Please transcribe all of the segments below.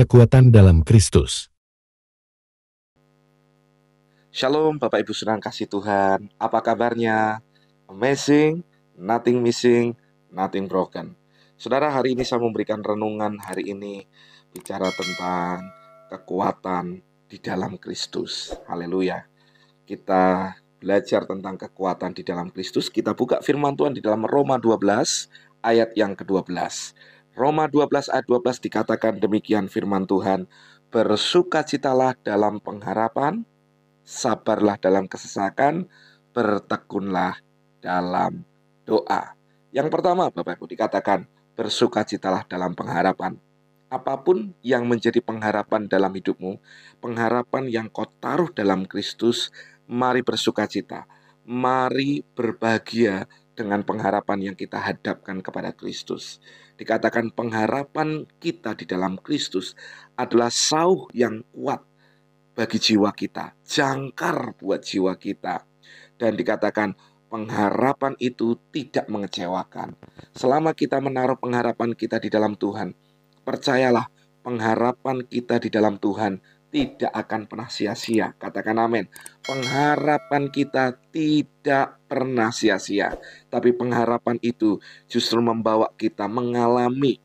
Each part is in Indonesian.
kekuatan dalam Kristus. Shalom Bapak Ibu Saudara kasih Tuhan, apa kabarnya? Amazing, nothing missing, nothing broken. Saudara, hari ini saya memberikan renungan hari ini bicara tentang kekuatan di dalam Kristus. Haleluya. Kita belajar tentang kekuatan di dalam Kristus. Kita buka firman Tuhan di dalam Roma 12 ayat yang ke-12. Roma 12 ayat 12 dikatakan demikian firman Tuhan, bersukacitalah dalam pengharapan, sabarlah dalam kesesakan, bertekunlah dalam doa. Yang pertama, Bapak Ibu, dikatakan bersukacitalah dalam pengharapan. Apapun yang menjadi pengharapan dalam hidupmu, pengharapan yang kau taruh dalam Kristus, mari bersukacita. Mari berbahagia dengan pengharapan yang kita hadapkan kepada Kristus. Dikatakan pengharapan kita di dalam Kristus adalah sauh yang kuat bagi jiwa kita, jangkar buat jiwa kita. Dan dikatakan pengharapan itu tidak mengecewakan. Selama kita menaruh pengharapan kita di dalam Tuhan, percayalah pengharapan kita di dalam Tuhan tidak akan pernah sia-sia. Katakan amin. Pengharapan kita tidak pernah sia-sia, tapi pengharapan itu justru membawa kita mengalami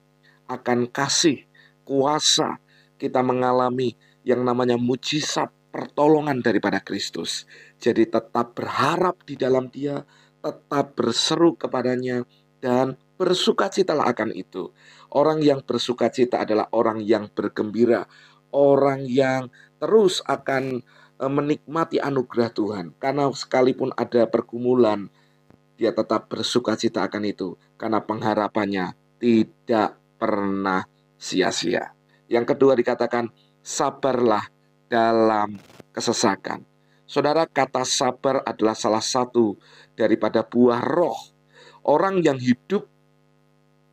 akan kasih, kuasa. Kita mengalami yang namanya mujizat pertolongan daripada Kristus. Jadi tetap berharap di dalam Dia, tetap berseru kepadanya, dan bersukacitalah akan itu. Orang yang bersukacita adalah orang yang bergembira, orang yang terus akan menikmati anugerah Tuhan. Karena sekalipun ada pergumulan, dia tetap bersukacita akan itu, karena pengharapannya tidak pernah sia-sia. Yang kedua dikatakan sabarlah dalam kesesakan. Saudara, kata sabar adalah salah satu daripada buah roh. Orang yang hidup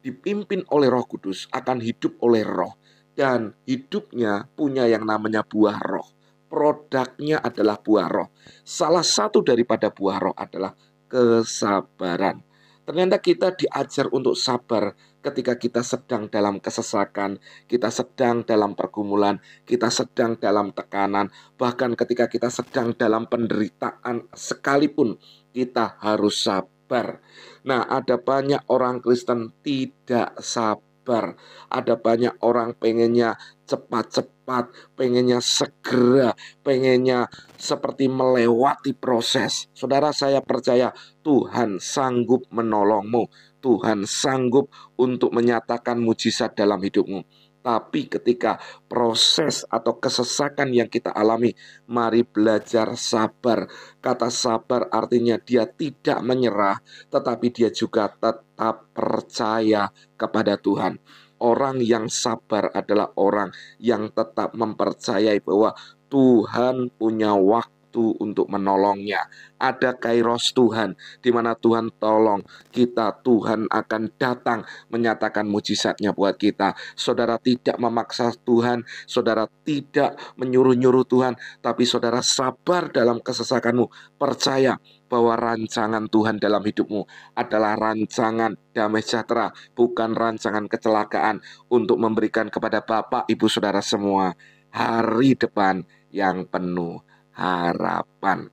dipimpin oleh Roh Kudus akan hidup oleh roh, dan hidupnya punya yang namanya buah roh. Produknya adalah buah roh. Salah satu daripada buah roh adalah kesabaran. Ternyata kita diajar untuk sabar ketika kita sedang dalam kesesakan, kita sedang dalam pergumulan, kita sedang dalam tekanan, bahkan ketika kita sedang dalam penderitaan sekalipun kita harus sabar. Nah, ada banyak orang Kristen tidak sabar. Ada banyak orang pengennya cepat-cepat, pengennya segera, pengennya seperti melewati proses. Saudara, saya percaya Tuhan sanggup menolongmu. Tuhan sanggup untuk menyatakan mujizat dalam hidupmu. Tapi ketika proses atau kesesakan yang kita alami, mari belajar sabar. Kata sabar artinya dia tidak menyerah, tetapi dia juga tetap percaya kepada Tuhan. Orang yang sabar adalah orang yang tetap mempercayai bahwa Tuhan punya waktu untuk menolongnya. Ada kairos Tuhan, di mana Tuhan tolong kita, Tuhan akan datang menyatakan mujizatnya buat kita. Saudara tidak memaksa Tuhan, saudara tidak menyuruh-nyuruh Tuhan, tapi saudara sabar dalam kesesakanmu. Percaya bahwa rancangan Tuhan dalam hidupmu adalah rancangan damai sejahtera, bukan rancangan kecelakaan, untuk memberikan kepada Bapak, Ibu, Saudara semua hari depan yang penuh harapan.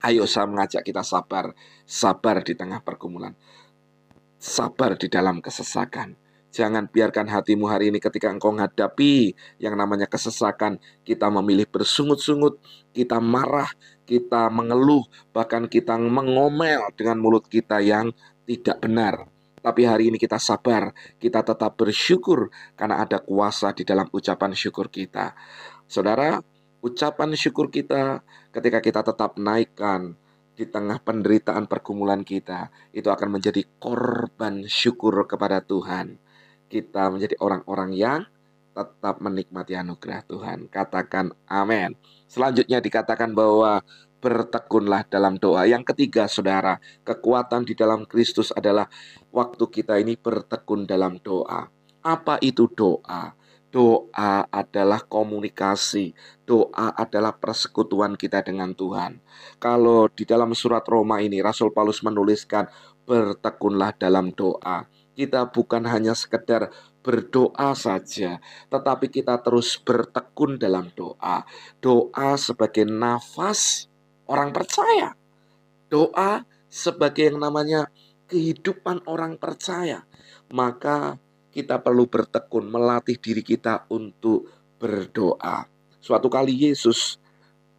Ayo, saya mengajak kita sabar. Sabar di tengah pergumulan, sabar di dalam kesesakan. Jangan biarkan hatimu hari ini ketika engkau menghadapi yang namanya kesesakan, kita memilih bersungut-sungut, kita marah, kita mengeluh, bahkan kita mengomel dengan mulut kita yang tidak benar. Tapi hari ini kita sabar, kita tetap bersyukur karena ada kuasa di dalam ucapan syukur kita. Saudara, ucapan syukur kita ketika kita tetap naikkan di tengah penderitaan pergumulan kita, itu akan menjadi korban syukur kepada Tuhan. Kita menjadi orang-orang yang tetap menikmati anugerah Tuhan. Katakan amin. Selanjutnya dikatakan bahwa bertekunlah dalam doa. Yang ketiga, saudara, kekuatan di dalam Kristus adalah waktu kita ini bertekun dalam doa. Apa itu doa? Doa adalah komunikasi. Doa adalah persekutuan kita dengan Tuhan. Kalau di dalam surat Roma ini, Rasul Paulus menuliskan bertekunlah dalam doa. Kita bukan hanya sekedar berdoa saja, tetapi kita terus bertekun dalam doa. Doa sebagai nafas orang percaya. Doa sebagai yang namanya kehidupan orang percaya. Maka kita perlu bertekun, melatih diri kita untuk berdoa. Suatu kali Yesus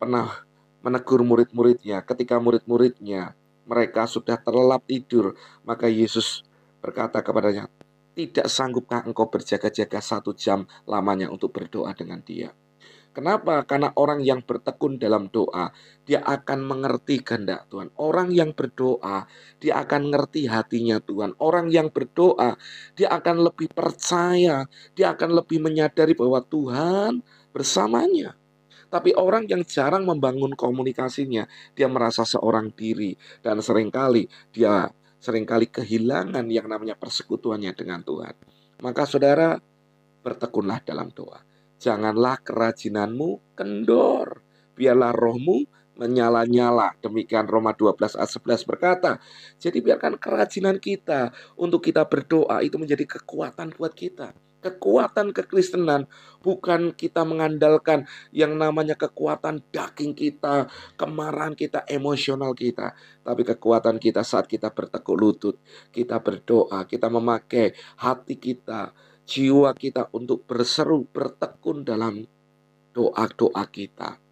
pernah menegur murid-muridnya. Ketika murid-muridnya mereka sudah terlelap tidur, maka Yesus berkata kepadanya, "Tidak sanggupkah engkau berjaga-jaga 1 jam lamanya untuk berdoa dengan dia?" Kenapa? Karena orang yang bertekun dalam doa, dia akan mengerti kehendak Tuhan. Orang yang berdoa, dia akan ngerti hatinya Tuhan. Orang yang berdoa, dia akan lebih percaya, dia akan lebih menyadari bahwa Tuhan bersamanya. Tapi orang yang jarang membangun komunikasinya, dia merasa seorang diri dan seringkali kehilangan yang namanya persekutuannya dengan Tuhan. Maka saudara, bertekunlah dalam doa. Janganlah kerajinanmu kendor. Biarlah rohmu menyala-nyala. Demikian Roma 12 ayat 11 berkata. Jadi biarkan kerajinan kita untuk kita berdoa itu menjadi kekuatan buat kita. Kekuatan kekristenan bukan kita mengandalkan yang namanya kekuatan daging kita, kemarahan kita, emosional kita. Tapi kekuatan kita saat kita bertekuk lutut, kita berdoa, kita memakai hati kita, jiwa kita untuk berseru, bertekun dalam doa-doa kita.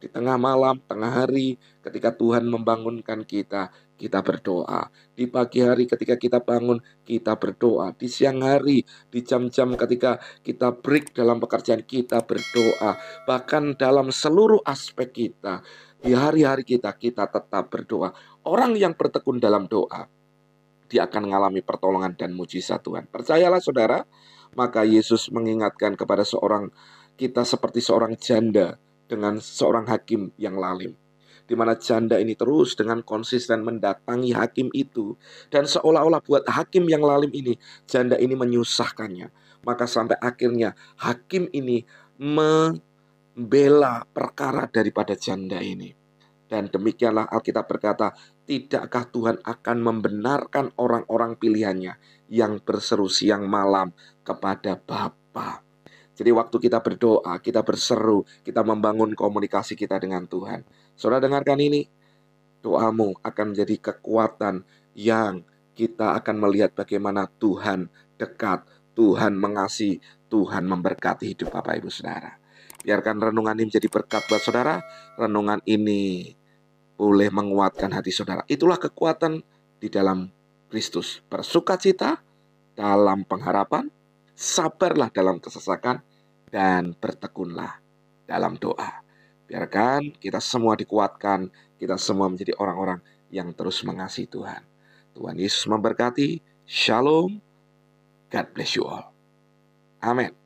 Di tengah malam, tengah hari, ketika Tuhan membangunkan kita, kita berdoa. Di pagi hari ketika kita bangun, kita berdoa. Di siang hari, di jam-jam ketika kita break dalam pekerjaan, kita berdoa. Bahkan dalam seluruh aspek kita, di hari-hari kita tetap berdoa. Orang yang bertekun dalam doa, dia akan mengalami pertolongan dan mujizat Tuhan. Percayalah saudara, maka Yesus mengingatkan kepada kita seperti seorang janda dengan seorang hakim yang lalim. Di mana janda ini terus dengan konsisten mendatangi hakim itu. Dan seolah-olah buat hakim yang lalim ini, janda ini menyusahkannya. Maka sampai akhirnya hakim ini membela perkara daripada janda ini. Dan demikianlah Alkitab berkata, tidakkah Tuhan akan membenarkan orang-orang pilihannya yang berseru siang malam kepada Bapa. Jadi waktu kita berdoa, kita berseru, kita membangun komunikasi kita dengan Tuhan. Saudara dengarkan ini, doamu akan menjadi kekuatan yang kita akan melihat bagaimana Tuhan dekat, Tuhan mengasihi, Tuhan memberkati hidup Bapak Ibu Saudara. Biarkan renungan ini menjadi berkat buat saudara. Renungan ini boleh menguatkan hati saudara. Itulah kekuatan di dalam Kristus. Bersukacita dalam pengharapan, sabarlah dalam kesesakan, dan bertekunlah dalam doa. Biarkan kita semua dikuatkan, kita semua menjadi orang-orang yang terus mengasihi Tuhan. Tuhan Yesus memberkati. Shalom. God bless you all. Amin.